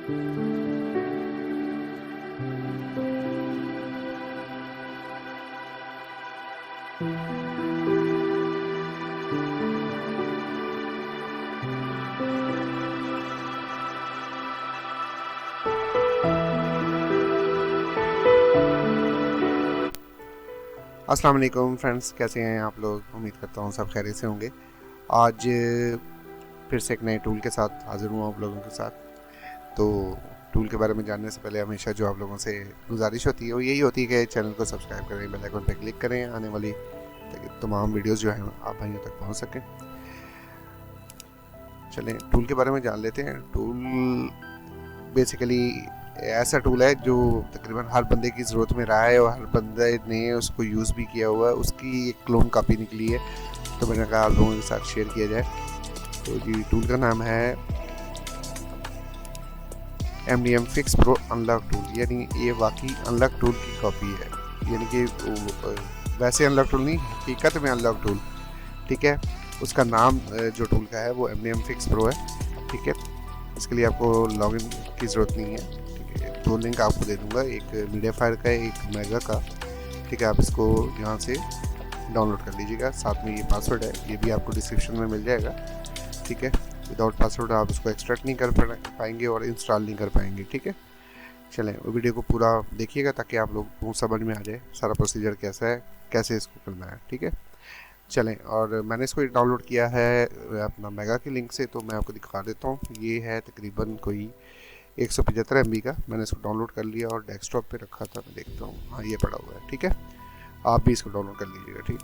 अस्सलाम वालेकुम फ्रेंड्स, कैसे हैं आप लोग। उम्मीद करता हूँ सब खैरियत से होंगे। आज फिर से एक नए टूल के साथ हाज़िर हुआ आप लोगों के साथ। तो टूल के बारे में जानने से पहले हमेशा जो आप लोगों से गुजारिश होती है वो यही होती है कि चैनल को सब्सक्राइब करें, बेल आइकन पर क्लिक करें, आने वाली तमाम वीडियोज़ जो हैं आप भाइयों तक पहुँच सकें। चलें टूल के बारे में जान लेते हैं। टूल बेसिकली ऐसा टूल है जो तकरीबन हर बंदे की ज़रूरत में रहा है और हर बंदे ने उसको यूज़ भी किया हुआ है। उसकी एक क्लोन कॉपी निकली है, तो मैंने कहा आप लोगों के साथ शेयर किया जाए। तो जी टूल का नाम है MDM Fix Pro unlock tool. यानी ये वाकई अनलॉक टूल की कॉपी है, यानी कि वैसे अनलॉक टूल नहीं, हकीकत में अनलॉक टूल। ठीक है, उसका नाम जो टूल का है वो MDM Fix Pro है। ठीक है, इसके लिए आपको लॉगिन की ज़रूरत नहीं है। ठीक है, दो लिंक आपको दे दूंगा, एक मीडिया फायर का, एक मेगा का। ठीक है, आप इसको यहाँ से डाउनलोड कर लीजिएगा। साथ में ये पासवर्ड है, ये भी आपको डिस्क्रिप्शन में मिल जाएगा। ठीक है, विदाउट पासवर्ड आप इसको एक्सट्रैक्ट नहीं कर पाएंगे और इंस्टॉल नहीं कर पाएंगे। ठीक है, चलें वो वीडियो को पूरा देखिएगा ताकि आप लोग को समझ में आ जाए सारा प्रोसीजर कैसा है, कैसे इसको करना है। ठीक है, चलें। और मैंने इसको डाउनलोड किया है अपना मेगा के लिंक से, तो मैं आपको दिखा देता हूँ। ये है तकरीबन कोई 175 MB का। मैंने इसको डाउनलोड कर लिया और डेस्कटॉप पे रखा था। मैं देखता हूँ, हाँ ये पड़ा हुआ है। ठीक है, आप भी इसको डाउनलोड कर लीजिएगा। ठीक,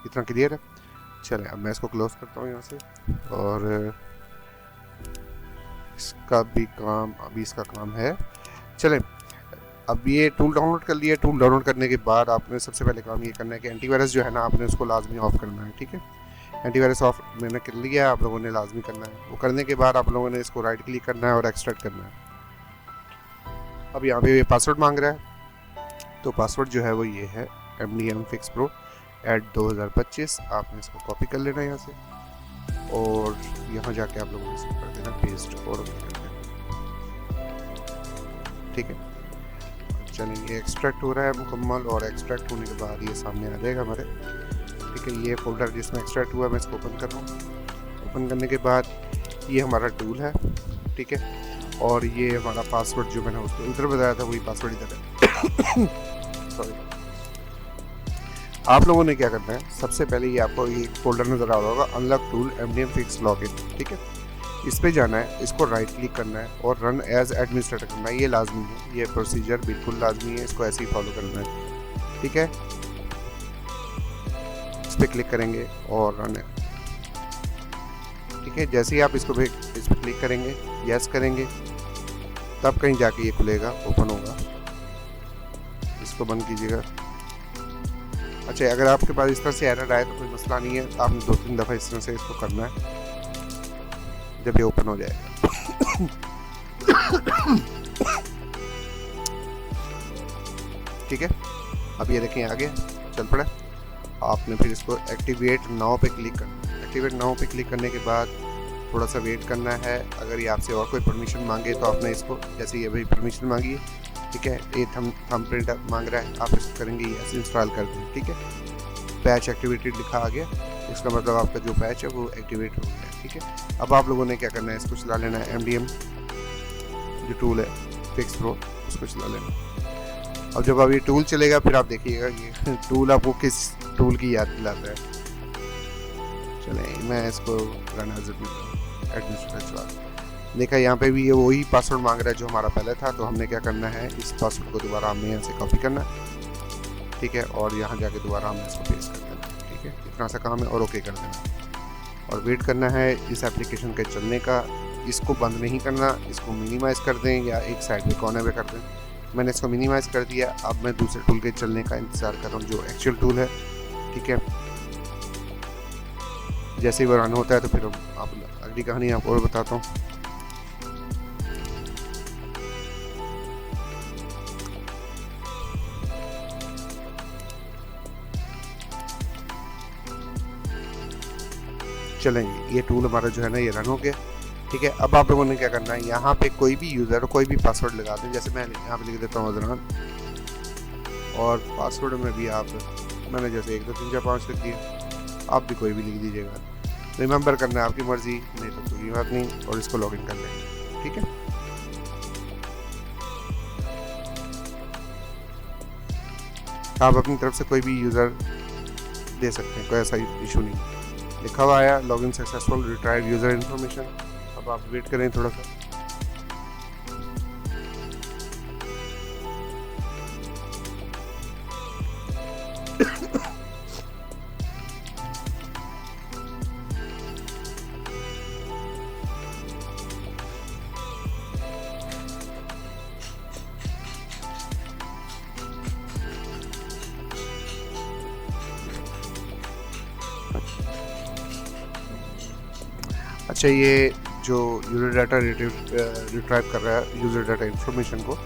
इतना क्लियर है। चलें अब मैं इसको क्लोज करता हूँ यहाँ से, और इसका भी काम, अभी इसका काम है। चलें, अब ये टूल डाउनलोड कर लिया। टूल डाउनलोड करने के बाद आपने सबसे पहले काम ये करना है कि एंटीवायरस जो है ना, आपने उसको लाजमी ऑफ करना है। ठीक है, एंटीवायरस ऑफ मैंने कर लिया, आप लोगों ने लाजमी करना है। वो करने के बाद आप लोगों ने इसको राइट क्लिक करना है और एक्सट्रैक्ट करना है। अब यहाँ पे ये पासवर्ड मांग रहा है, तो पासवर्ड जो है वो ये है MDM Fix Pro @2025। आपने इसको कॉपी कर लेना यहाँ से और यहाँ जाके आप लोगों ने इसको कर देना पेस्ट और कर देना। ठीक है, चलिए ये एक्सट्रैक्ट हो रहा है मुकम्मल, और एक्सट्रैक्ट होने के बाद ये सामने आ जाएगा हमारे। ठीक है, ये फोल्डर जिसमें एक्सट्रैक्ट हुआ, मैं इसको ओपन कर रहा हूँ। ओपन करने के बाद ये हमारा टूल है। ठीक है, और ये हमारा पासवर्ड जो मैंने उसको इधर बताया था वही पासवर्ड इधर है। सॉरी। आप लोगों ने क्या करना है, सबसे पहले ये आपको ये फोल्डर नज़र आ रहा होगा, unlock tool MDM Fix login. ठीक है, इस पे जाना है, इसको राइट क्लिक करना है और रन एज एडमिनिस्ट्रेटर करना है। ये लाजमी है, ये प्रोसीजर बिल्कुल लाजमी है, इसको ऐसे ही फॉलो करना है। ठीक है, इस पर क्लिक करेंगे और रन है। ठीक है, जैसे ही आप इस पर क्लिक करेंगे, यस करेंगे, तब कहीं जाके ये खुलेगा, ओपन होगा। इसको बंद कीजिएगा। अच्छा, अगर आपके पास इस तरह से एरर आए तो कोई मसला नहीं है, आपने 2-3 दफ़ा इस तरह से इसको करना है जब ये ओपन हो जाएगा। ठीक है, अब ये देखें आगे चल पड़ा। आपने फिर इसको एक्टिवेट नाउ पे क्लिक करना है। एक्टिवेट नाउ पे क्लिक करने के बाद थोड़ा सा वेट करना है। अगर ये आपसे और कोई परमिशन मांगे तो आपने इसको, जैसे ये भाई परमिशन मांगी है, ठीक है, ये थंब प्रिंट मांग रहा है, आप इसको करेंगे यस, इंस्टॉल कर दें। ठीक है, पैच एक्टिवेटेड लिखा आ गया, इसका मतलब आपका जो पैच है वो एक्टिवेट हो गया। ठीक है, अब आप लोगों ने क्या करना है, इसको चला लेना है। MDM जो टूल है Fix Pro, उसको चला लेना। अब जब अब ये टूल चलेगा फिर आप देखिएगा ये टूल आपको किस टूल की याद दिलाता है। चलें, मैं इसको रन एज एडमिनिस्ट्रेटर चला। देखा यहाँ पे भी ये वही पासवर्ड मांग रहा है जो हमारा पहले था, तो हमने क्या करना है, इस पासवर्ड को दोबारा हमने यहाँ से कॉपी करना है। ठीक है, और यहाँ जाके दोबारा हमने इसको पेस्ट कर देना। ठीक है, इतना सा काम है, और ओके कर देना और वेट करना है इस एप्लीकेशन के चलने का। इसको बंद नहीं करना, इसको मिनिमाइज़ कर दें या एक साइड में कोने पे कर दें। मैंने इसको मिनिमाइज़ कर दिया। अब मैं दूसरे टूल के चलने का इंतज़ार कर रहा हूँ जो एक्चुअल टूल है। ठीक है, जैसे ही वो रन होता है तो फिर आप अगली कहानी आपको और बताता हूँ। चलें, ये टूल हमारा जो है ना ये रन हो गया। ठीक है। अब आप लोगों ने क्या करना है, यहाँ पे कोई भी यूज़र कोई भी पासवर्ड लगा दें, जैसे मैं यहाँ पे लिख देता हूँ अजरान, और पासवर्ड में भी आप, मैंने जैसे 1 2 3 4 5 लिख दिया, आप भी कोई भी लिख दीजिएगा। रिमेंबर करना है आपकी मर्जी, नहीं तो कोई बात नहीं, और इसको लॉगिन कर लेंगे। ठीक है, आप अपनी तरफ से कोई भी यूज़र दे सकते हैं, कोई ऐसा इशू नहीं। लिखा हुआ आया login successful, retrieve user information. अब आप वेट करें थोड़ा सा। अच्छा, ये जो यूज़र डाटा रिट्राइव कर रहा है यूज़र डाटा इन्फॉर्मेशन को,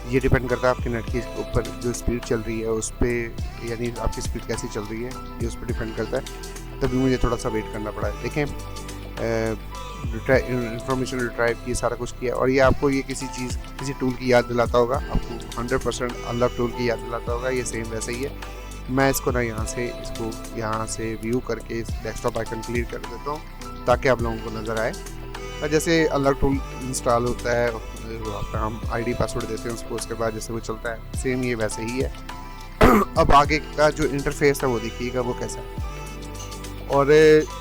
ये डिपेंड करता है आपके नेट के ऊपर जो स्पीड चल रही है उस पर, यानी आपकी स्पीड कैसी चल रही है ये उस पर डिपेंड करता है। तभी मुझे थोड़ा सा वेट करना पड़ा है। देखें, इन्फॉर्मेशन रिट्राइव की, सारा कुछ किया, और ये आपको ये किसी टूल की याद दिलाता होगा, आपको 100% अनलॉक टूल की याद दिलाता होगा। ये सेम वैसे ही है। मैं इसको ना यहाँ से व्यू करके इस डेस्कटॉप आइकन क्लियर कर देता हूँ ताकि आप लोगों को नज़र आए। और जैसे अनलॉक टूल इंस्टॉल होता है, हम आईडी पासवर्ड देते हैं उसको, उसके बाद जैसे वो चलता है, सेम ये वैसे ही है। अब आगे का जो इंटरफेस है वो देखिएगा वो कैसा है। और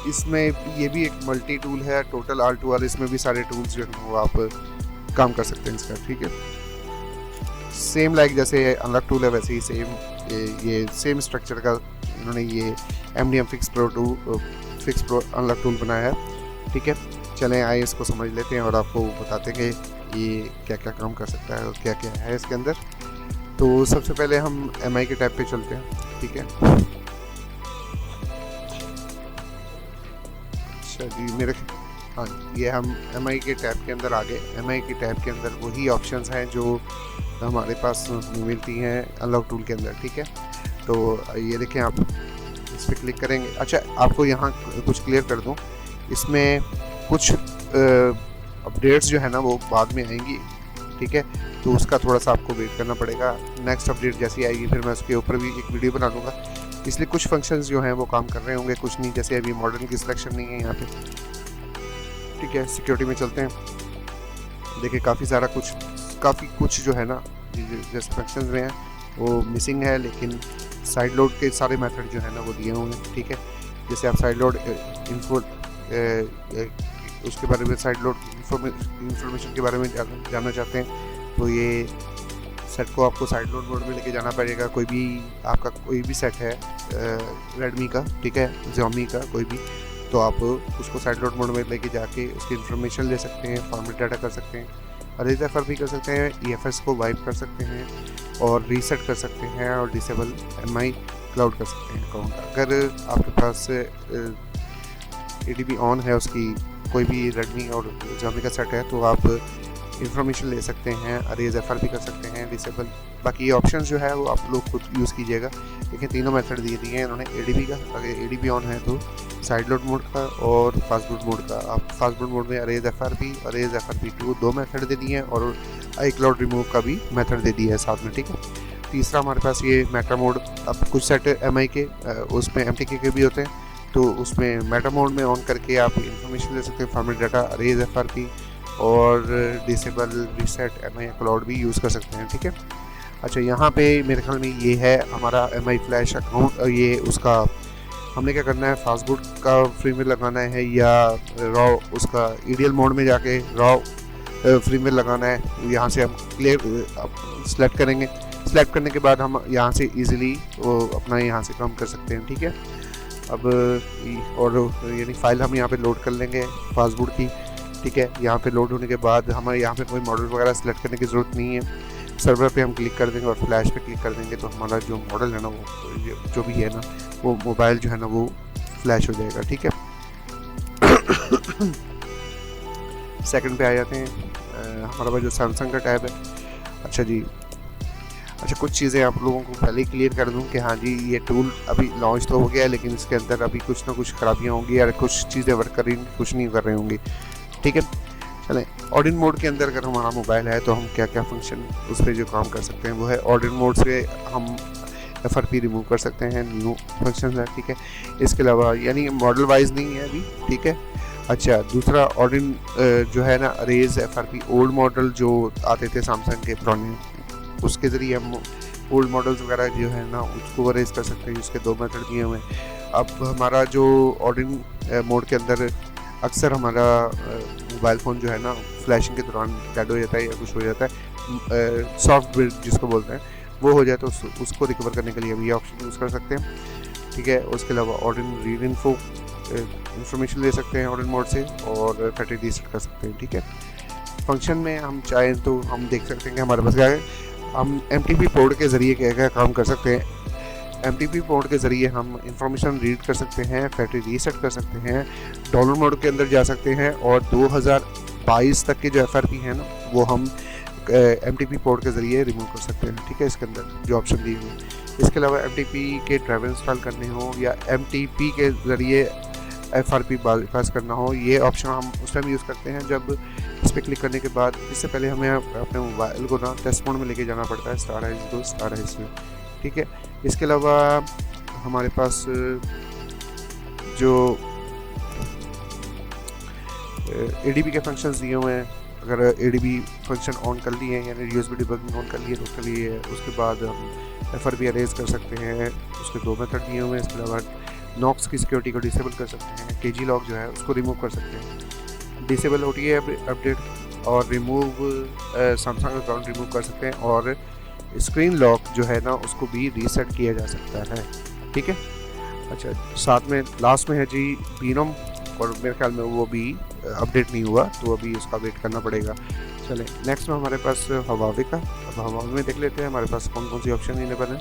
इसमें ये भी एक मल्टी टूल है, टोटल ऑल टू ऑल, इसमें भी सारे टूल्स जो हैं वो आप काम कर सकते हैं इसका। ठीक है, सेम लाइक जैसे अनलॉक टूल है वैसे ही सेम ये सेम स्ट्रक्चर का इन्होंने ये MDM fix pro unlock tool बनाया है। ठीक है, चलें आइए इसको समझ लेते हैं और आपको बताते हैं कि ये क्या क्या काम कर सकता है और क्या क्या है इसके अंदर। तो सबसे पहले हम MI के टैब पे चलते हैं। ठीक है, अच्छा जी, हाँ, ये हम MI के टैब के अंदर आ गए। MI के टैब के अंदर वही ऑप्शंस हैं जो हमारे पास मिलती हैं अनलॉक टूल के अंदर। ठीक है, तो ये देखें, आप इस पर क्लिक करेंगे। अच्छा, आपको यहाँ कुछ क्लियर कर दूँ, इसमें कुछ अपडेट्स जो है ना वो बाद में आएंगी। ठीक है, तो उसका थोड़ा सा आपको वेट करना पड़ेगा। नेक्स्ट अपडेट जैसी आएगी फिर मैं उसके ऊपर भी एक वीडियो बना दूंगा। इसलिए कुछ फंक्शंस जो हैं वो काम कर रहे होंगे, कुछ नहीं। जैसे अभी मॉडर्न की सिलेक्शन नहीं है यहाँ पे। ठीक है, सिक्योरिटी में चलते हैं। देखिए, काफ़ी कुछ जो है ना जैसे फंक्शंस में है वो मिसिंग है, लेकिन साइड लोड के सारे मेथड जो है ना वो दिए हुए हैं। ठीक है, जैसे आप साइड लोड उसके बारे में, साइड लोड इंफॉर्मेशन के बारे में जानना चाहते हैं तो ये सेट को आपको साइड लोड मोड में लेके जाना पड़ेगा। कोई भी आपका कोई भी सेट है रेडमी का, ठीक है, Xiaomi का कोई भी, तो आप उसको साइड लोड मोड में लेके जाके उसकी इन्फॉर्मेशन ले सकते हैं, फॉर्मेट डाटा कर सकते हैं, अरेजर भी कर सकते हैं, EFS को वाइप कर सकते हैं और रीसेट कर सकते हैं, और डिसेबल MI क्लाउड कर सकते हैं अकाउंट। अगर आपके पास ADB ऑन है उसकी, कोई भी रेडमी और Xiaomi का सेट है, तो आप इन्फॉर्मेशन ले सकते हैं, अरेजर भी कर सकते हैं, डिसेबल। बाकी ये ऑप्शन जो है वो आप लोग खुद यूज़ कीजिएगा। देखिए, तीनों मेथड दिए हैं इन्होंने। ADB का, अगर ADB ऑन है तो साइड लोड मोड का और फास्ट बूट मोड का। आप फास्ट बूट मोड में अरेज-FRP 2 मेथड दे दिए हैं, और iCloud रिमूव का भी मेथड दे दिया है साथ में। ठीक है, तीसरा हमारे पास ये मेटा मोड। अब कुछ सेट MI के उसमें MTK के भी होते हैं, तो उसमें मेटा मोड में ऑन करके आप इन्फॉर्मेशन ले सकते हैं, फॉर्मेट डाटा, अरेज-FRP और डिसेबल रीसेट MI क्लाउड भी यूज़ कर सकते हैं। ठीक है, अच्छा, यहाँ पे मेरे ख्याल में ये है हमारा MI फ्लैश अकाउंट। ये उसका हमने क्या करना है, फास्टबूट का फ्रीवेयर लगाना है या रॉ उसका EDL मोड में जाके रॉ फ्रीवेयर लगाना है। यहाँ से हम सेलेक्ट करेंगे। सेलेक्ट करने के बाद हम यहाँ से इजीली अपना यहाँ से काम कर सकते हैं। ठीक है, अब और यानी फाइल हम यहाँ पे लोड कर लेंगे फास्टबूट की। ठीक है, यहाँ पे लोड होने के बाद हमारे यहाँ पे कोई मॉडल वगैरह सेलेक्ट करने की ज़रूरत नहीं है। सर्वर पे हम क्लिक कर देंगे और फ्लैश पे क्लिक कर देंगे, तो हमारा जो मॉडल है ना वो जो भी है ना वो मोबाइल जो है ना वो फ्लैश हो जाएगा। ठीक है, सेकंड पे आ जाते हैं। हमारा पास जो सैमसंग का टैब है। अच्छा जी, अच्छा, कुछ चीज़ें आप लोगों को पहले ही क्लियर कर दूं कि हाँ जी, ये टूल अभी लॉन्च तो हो गया है, लेकिन इसके अंदर अभी कुछ ना कुछ खराबियाँ होंगी या कुछ चीज़ें वर्क कर रही, कुछ नहीं कर रही होंगी। ठीक है। चलें, ऑर्डिन मोड के अंदर अगर हमारा मोबाइल है तो हम क्या क्या फंक्शन उस पर जो काम कर सकते हैं वो है, ऑर्डिन मोड से हम FRP रिमूव कर सकते हैं, न्यू फंक्शन है, ठीक है। इसके अलावा यानी मॉडल वाइज नहीं है अभी, ठीक है। अच्छा, दूसरा ऑर्डिन जो है ना अरेज FRP ओल्ड मॉडल जो आते थे सैमसंग के पुराने, उसके ज़रिए हम ओल्ड मॉडल्स वगैरह जो है ना उसको अरेज कर सकते हैं। उसके 2 मेथड दिए हुए हैं। अब हमारा जो ऑर्डिन मोड के अंदर अक्सर हमारा मोबाइल फ़ोन जो है ना फ्लैशिंग के दौरान डेड हो जाता है या कुछ हो जाता है, सॉफ्ट बिल्ड जिसको बोलते हैं वो हो जाए, तो उसको रिकवर करने के लिए हम ये ऑप्शन यूज़ कर सकते हैं, ठीक है। उसके अलावा ऑर्डिन रीड इन्फो इंफॉर्मेशन ले सकते हैं ऑर्डिन मोड से, और फैक्ट्री रीसेट कर सकते हैं, ठीक है। फंक्शन में हम चाहें तो हम देख सकते हैं कि हमारे पास क्या है। हम MTP पोर्ट के ज़रिए क्या क्या काम कर सकते हैं। MTP पोर्ट के ज़रिए हम इंफॉर्मेशन रीड कर सकते हैं, फैक्ट्री रीसेट कर सकते हैं, डाउनलोड मोड के अंदर जा सकते हैं, और 2022 तक के जो FRP है ना वो हम MTP पोर्ट के ज़रिए रिमूव कर सकते हैं, ठीक है। इसके अंदर जो ऑप्शन दी हुई है, इसके अलावा MTP के ड्राइवर इंस्टॉल करने हो या MTP के ज़रिए FRP बाईपास करना हो, ये ऑप्शन हम उस टाइम यूज़ करते हैं जब इस पर क्लिक करने के बाद इससे पहले हमें अपने मोबाइल को ना टेस्ट मोड में लेके जाना पड़ता है, *2 में, ठीक है। इसके अलावा हमारे पास जो ADB के फंक्शंस दिए हुए हैं, अगर ADB फंक्शन ऑन कर लिए हैं यानी USB डिबगिंग ऑन कर लिए तो उसके लिए उसके बाद हम FRP अरेज कर सकते हैं। उसके 2 मेथड दिए हुए हैं। इसके अलावा नॉक्स की सिक्योरिटी को डिसेबल कर सकते हैं, KG लॉक जो है उसको रिमूव कर सकते हैं, डिसेबल OTA अपडेट और रिमूव सैमसंग अकाउंट रिमूव कर सकते हैं, और स्क्रीन लॉक जो है ना उसको भी रीसेट किया जा सकता है, ठीक है। अच्छा, साथ में लास्ट में है जी बीनोम, और मेरे ख्याल में वो भी अपडेट नहीं हुआ तो अभी उसका वेट करना पड़ेगा। चलें, नेक्स्ट में हमारे पास हवावे का, अब हवावे में देख लेते हैं हमारे पास कौन कौन सी ऑप्शन इनेबल है।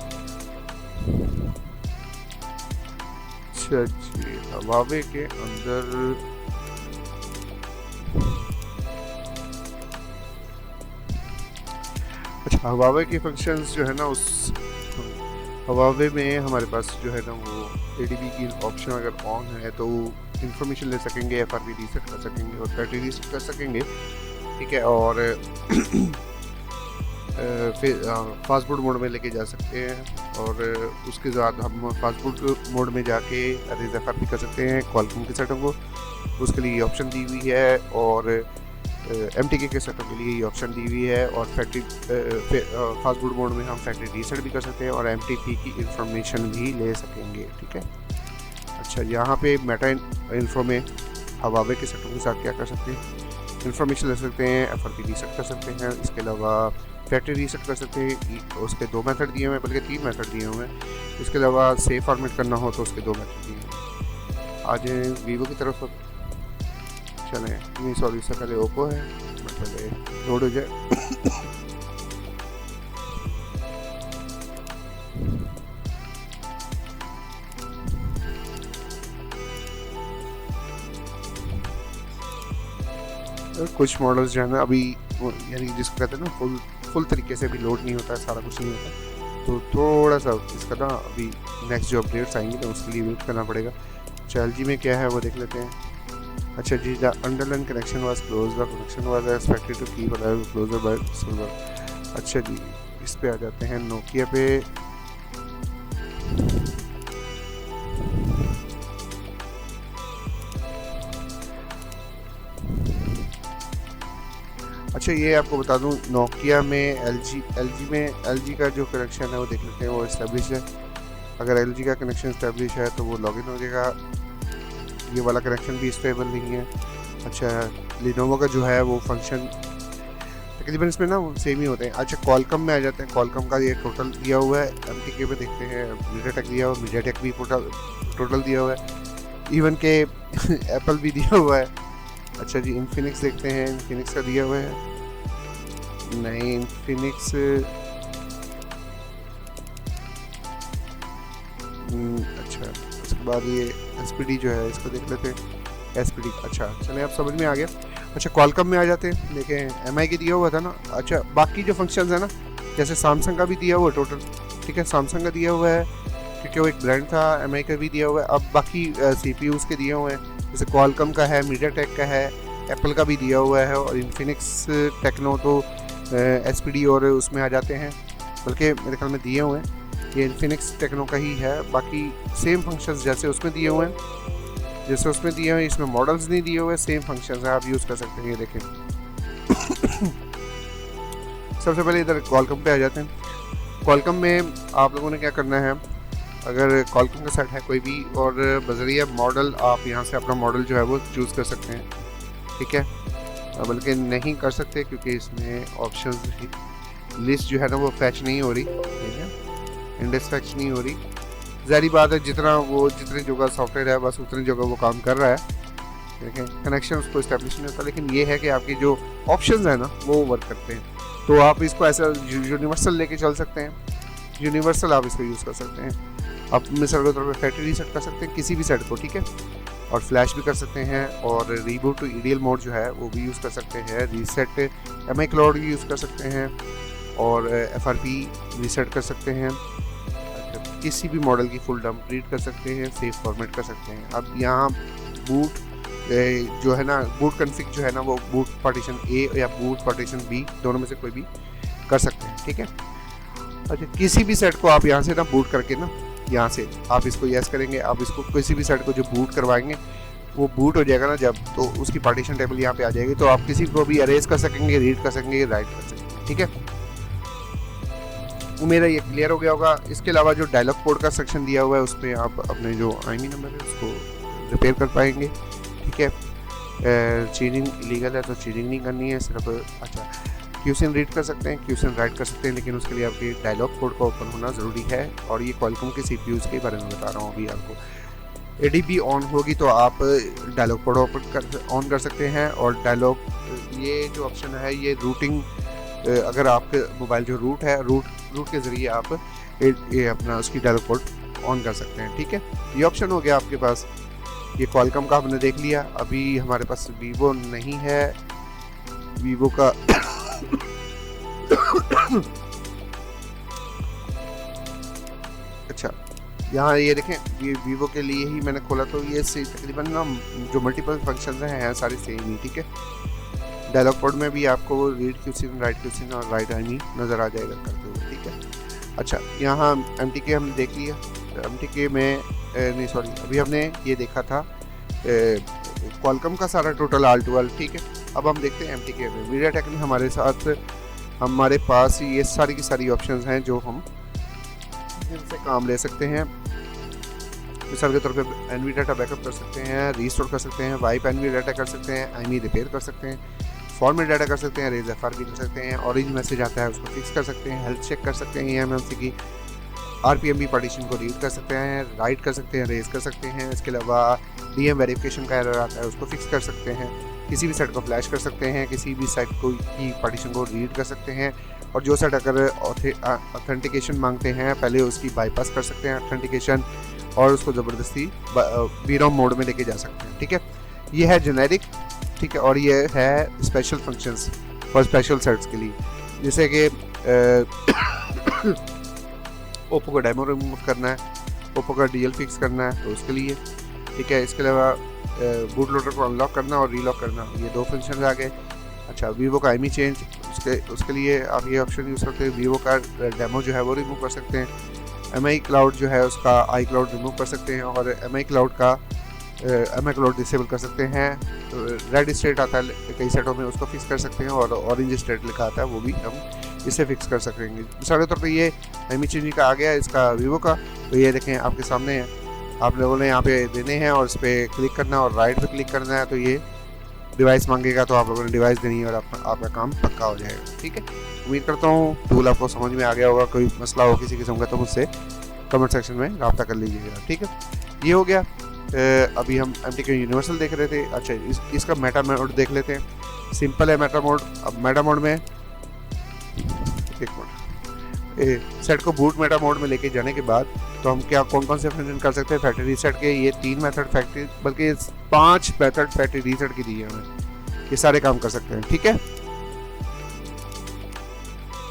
अच्छा जी, हवावे के अंदर अच्छा हवावे के फंक्शंस जो है ना उस हवावे में हमारे पास जो है ना वो ADB की ऑप्शन अगर ऑन है तो इंफॉर्मेशन ले सकेंगे, FRP रीसेट कर सकेंगे और फैक्ट्री रीसेट कर सकेंगे, ठीक है। और फिर फास्ट बूट मोड में लेके जा सकते हैं, और उसके बाद हम फास्ट बूट मोड में जाके अरेज FRP कर सकते हैं क्वालकॉम के सेटों को, उसके लिए ये ऑप्शन दी हुई है, और MTK के सेटों के लिए ये ऑप्शन दी हुई है, और फैक्ट्री फास्ट बूट मोड में हम फैक्ट्री रीसेट भी कर सकते हैं और MTP की इंफॉर्मेशन भी ले सकेंगे, ठीक है। अच्छा, यहाँ पे मेटा इन्फो में हवावे के सेटों के साथ क्या कर सकते हैं, इंफॉर्मेशन ले सकते हैं, FRP रीसेट कर सकते हैं, इसके अलावा फैक्ट्री रीसेट कर सकते हैं। उसके 2 मेथड दिए हुए हैं, बल्कि 3 मेथड दिए हुए हैं। इसके अलावा सेव फॉर्मेट करना हो तो उसके 2 मेथड दिए हुए हैं। आज वीवो की तरफ चलें, नहीं सॉरी, इससे पहले ओप्पो है, पहले लोड हो जाए। कुछ मॉडल्स जो है ना अभी यानी जिसको कहते हैं ना फुल तरीके से अभी लोड नहीं होता है, सारा कुछ नहीं होता, तो थोड़ा सा इसका ना अभी नेक्स्ट जो अपडेट्स आएंगे तो उसके लिए वेट करना पड़ेगा। LG में क्या है वो देख लेते हैं। अच्छा जी, the underlying connection was close, the connection was expected to keep alive closure by server. अच्छा जी, इस पे आ जाते हैं नोकिया पे। अच्छा, ये आपको बता दूं नोकिया में LG का जो कनेक्शन है वो देख लेते हैं, वो इस्टेब्लिश है। अगर LG का कनेक्शन इस्टेब्लिश है तो वो लॉगिन हो जाएगा, ये वाला कनेक्शन भी स्टेबल नहीं है। अच्छा, लिनोवो का जो है वो फंक्शन तकरीबन इसमें ना सेम ही होते हैं। अच्छा, कॉलकम में आ जाते हैं, कॉलकम का ये टोटल दिया हुआ है, MTK पे देखते हैं मीडियाटेक दिया हुआ है, मीडियाटेक भी टोटल दिया हुआ है, इवन के एप्पल भी दिया हुआ है। अच्छा जी, इन्फिनिक्स देखते हैं, इन्फिनिक्स का दिया हुआ है, नहीं इन्फिनिक्स अच्छा, उसके बाद ये SPD जो है इसको देख लेते हैं, SPD। अच्छा, चलें, अब समझ में आ गया। अच्छा, कॉलकम में आ जाते हैं, देखें MI के दिया हुआ था ना। अच्छा, बाकी जो फंक्शंस है ना, जैसे सैमसंग का भी दिया हुआ है टोटल, ठीक है, सैमसंग का दिया हुआ है क्योंकि वो एक ब्रांड था, MI का भी दिया हुआ है। अब बाकी CPUs के दिए हुए हैं, जैसे कॉलकम का है, मीडियाटेक का है, एप्पल का भी दिया हुआ है, और इन्फिनिक्स टेक्नो तो SPD और उसमें आ जाते हैं, बल्कि मेरे ख्याल में दिए हुए हैं, ये इन्फिनिक्स टेक्नो का ही है। बाकी सेम फंक्शंस जैसे उसमें दिए हुए हैं, जैसे उसमें दिए हुए हैं, इसमें मॉडल्स नहीं दिए हुए, सेम फंक्शंस हैं, आप यूज़ कर सकते हैं। ये देखें सबसे पहले इधर क्वालकॉम पे आ जाते हैं। क्वालकॉम में आप लोगों ने क्या करना है, अगर क्वालकॉम का सेट है कोई भी और बजरिया मॉडल, आप यहाँ से अपना मॉडल जो है वो चूज़ कर सकते हैं, ठीक है। बल्कि नहीं कर सकते क्योंकि इसमें ऑप्शंस लिस्ट जो है ना वो फैच नहीं हो रही, ठीक है, इंडेक्स फैच नहीं हो रही। ज़ाहिर बात है जितनी जगह सॉफ्टवेयर है बस उतनी जगह वो काम कर रहा है, देखें कनेक्शन उसको इस्टेब्लिश नहीं होता। लेकिन ये है कि आपकी जो ऑप्शंस है ना वो वर्क करते हैं, तो आप इसको ऐसा यूनिवर्सल लेके चल सकते हैं, यूनिवर्सल आप इसको यूज़ कर सकते हैं। आप मिसाल के तौर पर फैक्ट्री रीसेट कर सकते हैं किसी भी सेट को, ठीक है, और फ्लैश भी कर सकते हैं, और रीबूट टू EDL मोड जो है वो भी यूज़ कर सकते हैं, रीसेट MI क्लाउड भी यूज़ कर सकते हैं, और FRP रीसेट कर सकते हैं, किसी भी मॉडल की फुल डंप रीड कर सकते हैं, सेव फॉर्मेट कर सकते हैं। अब यहाँ बूट जो है ना, बूट कन्फिग जो है ना वो बूट पार्टीशन A या बूट पार्टीशन B दोनों में से कोई भी कर सकते हैं, ठीक है। अच्छा, किसी भी सेट को आप यहाँ से ना बूट करके ना, यहाँ से आप इसको यस करेंगे, आप इसको किसी भी सेट को जो बूट करवाएंगे वो बूट हो जाएगा ना जब, तो उसकी पार्टीशन टेबल यहाँ पे आ जाएगी, तो आप किसी को भी अरेज कर सकेंगे, रीड कर सकेंगे, राइट कर सकेंगे, ठीक है। उम्मीद है ये क्लियर हो गया होगा। इसके अलावा जो डायलॉग कोड का सेक्शन दिया हुआ है उसमें आप अपने जो IMEI नंबर है उसको रिपेयर कर पाएंगे, ठीक है। चेंजिंग लीगल है तो चेंजिंग नहीं करनी है, सिर्फ अच्छा QCin रीड कर सकते हैं, QCin राइट कर सकते हैं, लेकिन उसके लिए आपके डायलॉग कोड का ओपन होना ज़रूरी है। और ये क्वालकॉम के CPUs के बारे में बता रहा हूँ अभी आपको। ADB ऑन होगी तो आप डायलॉग कोड ऑन कर सकते हैं, और डायलॉग ये जो ऑप्शन है ये रूटिंग, अगर आपके मोबाइल जो रूट है, रूट के ज़रिए आप ये अपना उसकी डायलॉग कोड ऑन कर सकते हैं, ठीक है। ये ऑप्शन हो गया आपके पास। ये क्वालकॉम का हमने देख लिया। अभी हमारे पास वीवो नहीं है, वीवो का अच्छा, यहाँ ये देखें, ये वीवो के लिए ही मैंने खोला, तो ये तकरीबन ना जो मल्टीपल फंक्शन हैं सारे सेम ही, ठीक है। डायलॉग कोड में भी आपको रीड QCin, राइट QCin और राइट IMEI नज़र आ जाएगा करते हुए, ठीक है। अच्छा, यहाँ MTK हमने देख लिया। MTK में नहीं सॉरी, अभी हमने ये देखा था क्वालकॉम का सारा टोटल ऑल टू ऑल, ठीक है। अब हम देखते हैं MTK में। मीडियाटेक में हमारे पास ये सारी की सारी ऑप्शंस हैं जो हम इनसे काम ले सकते हैं। मिसाल के तौर पे NV डाटा बैकअप कर सकते हैं, रीस्टोर कर सकते हैं, वाइप NV डाटा कर सकते हैं, IMEI रिपेयर कर सकते हैं, फॉर्मेट डाटा कर सकते हैं, रेज FRP कर सकते हैं, ऑरेंज मैसेज आता है उसको फिक्स कर सकते हैं, हेल्थ चेक कर सकते हैं, EMMC की RPMB पार्टीशन को रीड कर सकते हैं, राइट कर सकते हैं, रेज कर सकते हैं। इसके अलावा DM वेरिफिकेशन का एरर आता है उसको फिक्स कर सकते हैं, किसी भी सेट को फ्लैश कर सकते हैं, किसी भी सेट को की पार्टीशन को रीड कर सकते हैं, और जो सेट अगर ऑथेंटिकेशन मांगते हैं पहले उसकी बाईपास कर सकते हैं ऑथेंटिकेशन, और उसको ज़बरदस्ती VROM मोड में लेके जा सकते हैं, ठीक है। ये है जेनेरिक, ठीक है, और ये है स्पेशल फंक्शंस और स्पेशल सेट्स के लिए, जैसे कि ओप्पो का डेमो रिमूव करना है, ओप्पो का DL फिक्स करना है तो उसके लिए, ठीक है। इसके अलावा बूट लोडर को अनलॉक करना और रीलॉक करना, ये 2 फंक्शन आ गए। अच्छा, वीवो का IMEI चेंज, उसके लिए आप ये ऑप्शन यूज़ करते हैं। वीवो का डेमो जो है वो रिमूव कर सकते हैं। MI क्लाउड जो है उसका iCloud रिमूव कर सकते हैं, और MI क्लाउड डिसेबल कर सकते हैं। रेड स्टेट आता है कई सेटों में, उसको फिक्स कर सकते हैं, और ऑरेंज स्टेट लिखा आता है वो भी हम इसे फिक्स कर सकेंगे। मिसाल के तौर पर ये IMEI चेंज का आ गया इसका वीवो का, तो ये देखें आपके सामने है, आप लोगों ने यहाँ पे देने हैं और इस पर क्लिक करना है और राइट पे क्लिक करना है, तो ये डिवाइस मांगेगा तो आप लोगों ने डिवाइस देनी है और आपका काम पक्का हो जाएगा, ठीक है। उम्मीद करता हूँ टूल आपको समझ में आ गया होगा। कोई मसला हो किसी किस्म का तो मुझसे कमेंट सेक्शन में रब्ता कर लीजिएगा, ठीक है। ये हो गया। अभी हम MTK यूनिवर्सल देख रहे थे। अच्छा, इसका मेटा मोड देख लेते हैं। सिंपल है मेटा मोड। अब मेटा मोड में एक मिनट, सेट को बूट मेटा मोड में लेके जाने के बाद तो हम क्या कौन से फंक्शन कर सकते हैं फैक्ट्री रीसेट के। ये 3 मेथड फैक्ट्री, बल्कि 5 मेथड फैक्ट्री रीसेट की दी है हमें, ये सारे काम कर सकते हैं, ठीक है।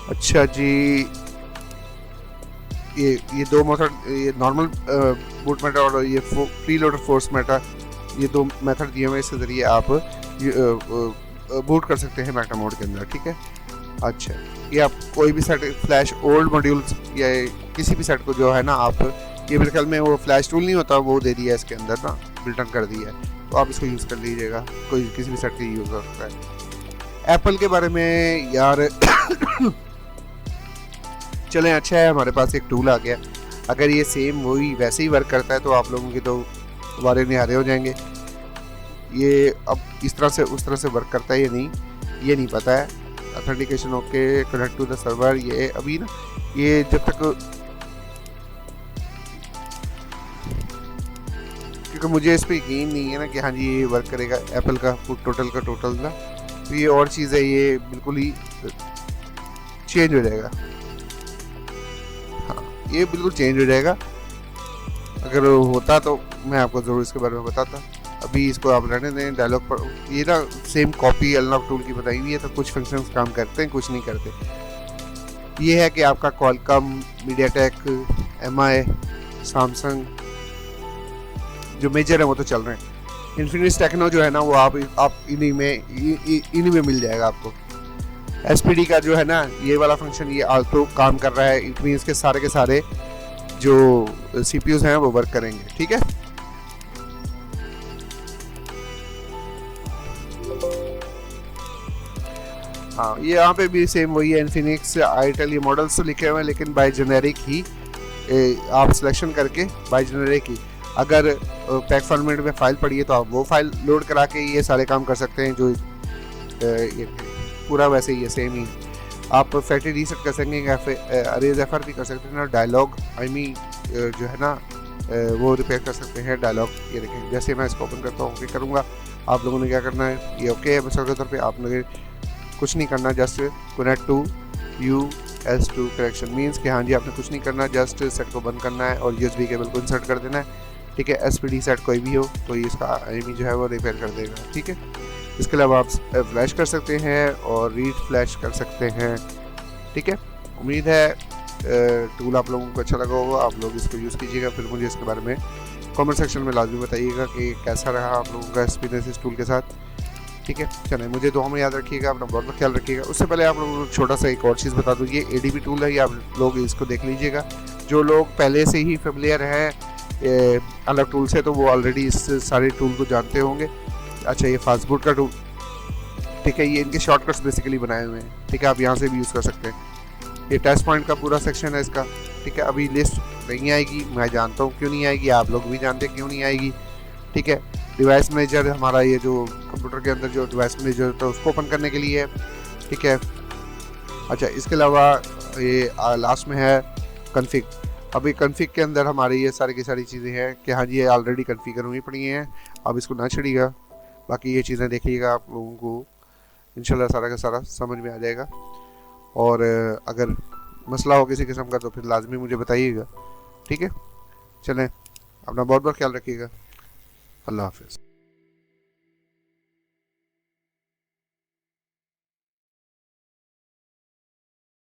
अच्छा जी, ये 2 मेथड, ये नॉर्मल बूट मेटा और ये प्री लोडर फोर्स मेटा, ये 2 मेथड दिए हुए, इसके ज़रिए आप बूट कर सकते हैं मैग्ना मोड के अंदर, ठीक है। अच्छा, ये आप कोई भी सेट फ्लैश ओल्ड मॉड्यूल्स या किसी भी सेट को जो है ना आप, ये मेरे ख्याल में वो फ्लैश टूल नहीं होता वो दे दिया है इसके अंदर ना, बिल्टन कर दिया है, तो आप इसको यूज़ कर लीजिएगा, कोई किसी भी सेट के यूज़ कर सकता है। एप्पल के बारे में यार चलें, अच्छा है हमारे पास एक टूल आ गया, अगर ये सेम वही वैसे ही वर्क करता है तो आप लोगों के तो वारे निहारे हो जाएंगे। ये अब इस तरह से उस तरह से वर्क करता है या नहीं, ये नहीं पता है। Authentication okay, connect to the server, ये अभी ना ये जब तक, क्योंकि मुझे इस पर यकीन नहीं है ना कि हाँ जी ये वर्क करेगा एप्पल का टोटल ना, तो ये और चीज़ है, ये बिल्कुल ही चेंज हो जाएगा। हाँ, ये बिल्कुल चेंज हो जाएगा, अगर होता तो मैं आपको ज़रूर इसके बारे में बताता। अभी इसको आप रहने दें डायलॉग पर। ये ना सेम कॉपी अनलॉक टूल की बताई हुई है, तो कुछ फंक्शंस काम करते हैं, कुछ नहीं करते। ये है कि आपका कॉलकॉम, मीडियाटेक, एमआई, सैमसंग जो मेजर है वो तो चल रहे हैं। इन्फिनिक्स टेक्नो जो है ना वो आप इन्हीं में मिल जाएगा आपको। एसपीडी का जो है ना ये वाला फंक्शन ये आल्टो काम कर रहा है, इट मीन्स के सारे जो सीपीयूज हैं वो वर्क करेंगे, ठीक है। हाँ, ये यहाँ पे भी सेम वही है, इन्फिनिक्स, आईटेल, ये मॉडल्स तो लिखे हुए हैं लेकिन बाय जेनेरिक ही आप सिलेक्शन करके बाय जेनेरिक ही, अगर पैक फॉर्मेट में फाइल पड़ी है तो आप वो फाइल लोड करा के ये सारे काम कर सकते हैं, जो ये पूरा वैसे ही है, सेम ही। आप फैक्ट्री रीसेट कर सकेंगे, अरेज एफआर भी कर सकते हैं ना, डायलॉग जो है ना वो रिपेयर कर सकते हैं डायलॉग। ये देखें, जैसे मैं इसको ओपन करता हूँ ओके करूँगा, आप लोगों ने क्या करना है, ये ओके है मिसाल के तौर पर, आपने कुछ नहीं करना, just connect to US2 connection, means कि हाँ जी आपने कुछ नहीं करना, जस्ट सेट को बंद करना है और USB केबल को इंसर्ट कर देना है, ठीक है। SPD सेट कोई भी हो तो ये इसका IME जो है वो रिपेयर कर देगा, ठीक है। इसके अलावा आप फ्लैश कर सकते हैं और रीड फ्लैश कर सकते हैं, ठीक है। उम्मीद है टूल आप लोगों को अच्छा लगा होगा, आप लोग इसको यूज़ कीजिएगा, फिर मुझे इसके बारे में कमेंट सेक्शन में लाजमी बताइएगा कि कैसा रहा आप लोगों का एक्सपीरियंस इस टूल के साथ, ठीक है। चलें, मुझे दुआ में याद रखिएगा, अपना बहुत ख्याल रखिएगा। उससे पहले आप लोगों को छोटा सा एक और चीज़ बता दूँ, ये ADB टूल है, ये आप लोग इसको देख लीजिएगा। जो लोग पहले से ही फेमिलियर हैं अलग टूल से तो वो ऑलरेडी इस सारे टूल को जानते होंगे। अच्छा, ये फास्टबूट का टूल, ठीक है, ये इनके शॉर्टकट्स बेसिकली बनाए हुए हैं, ठीक है, आप यहाँ से भी यूज़ कर सकते हैं। ये टेस्ट पॉइंट का पूरा सेक्शन है इसका, ठीक है। अभी लिस्ट नहीं आएगी, मैं जानता हूँ क्यों नहीं आएगी, आप लोग भी जानते हैं क्यों नहीं आएगी, ठीक है। डिवाइस मैनेजर हमारा ये जो कंप्यूटर के अंदर जो डिवाइस मैनेजर होता है उसको ओपन करने के लिए, ठीक है। अच्छा, इसके अलावा ये लास्ट में है कन्फिग। अभी कन्फिग के अंदर हमारी ये सारी की सारी चीज़ें हैं कि हाँ जी ये ऑलरेडी कन्फिगर हुई पड़ी हैं, अब इसको ना छड़िएगा, बाकी ये चीज़ें देखिएगा, आप लोगों को इंशाल्लाह सारा का सारा समझ में आ जाएगा। और अगर मसला हो किसी किस्म का तो फिर लाजमी मुझे बताइएगा, ठीक है। चलें, अपना बहुत बहुत ख्याल रखिएगा, अल्लाह हाफिज़।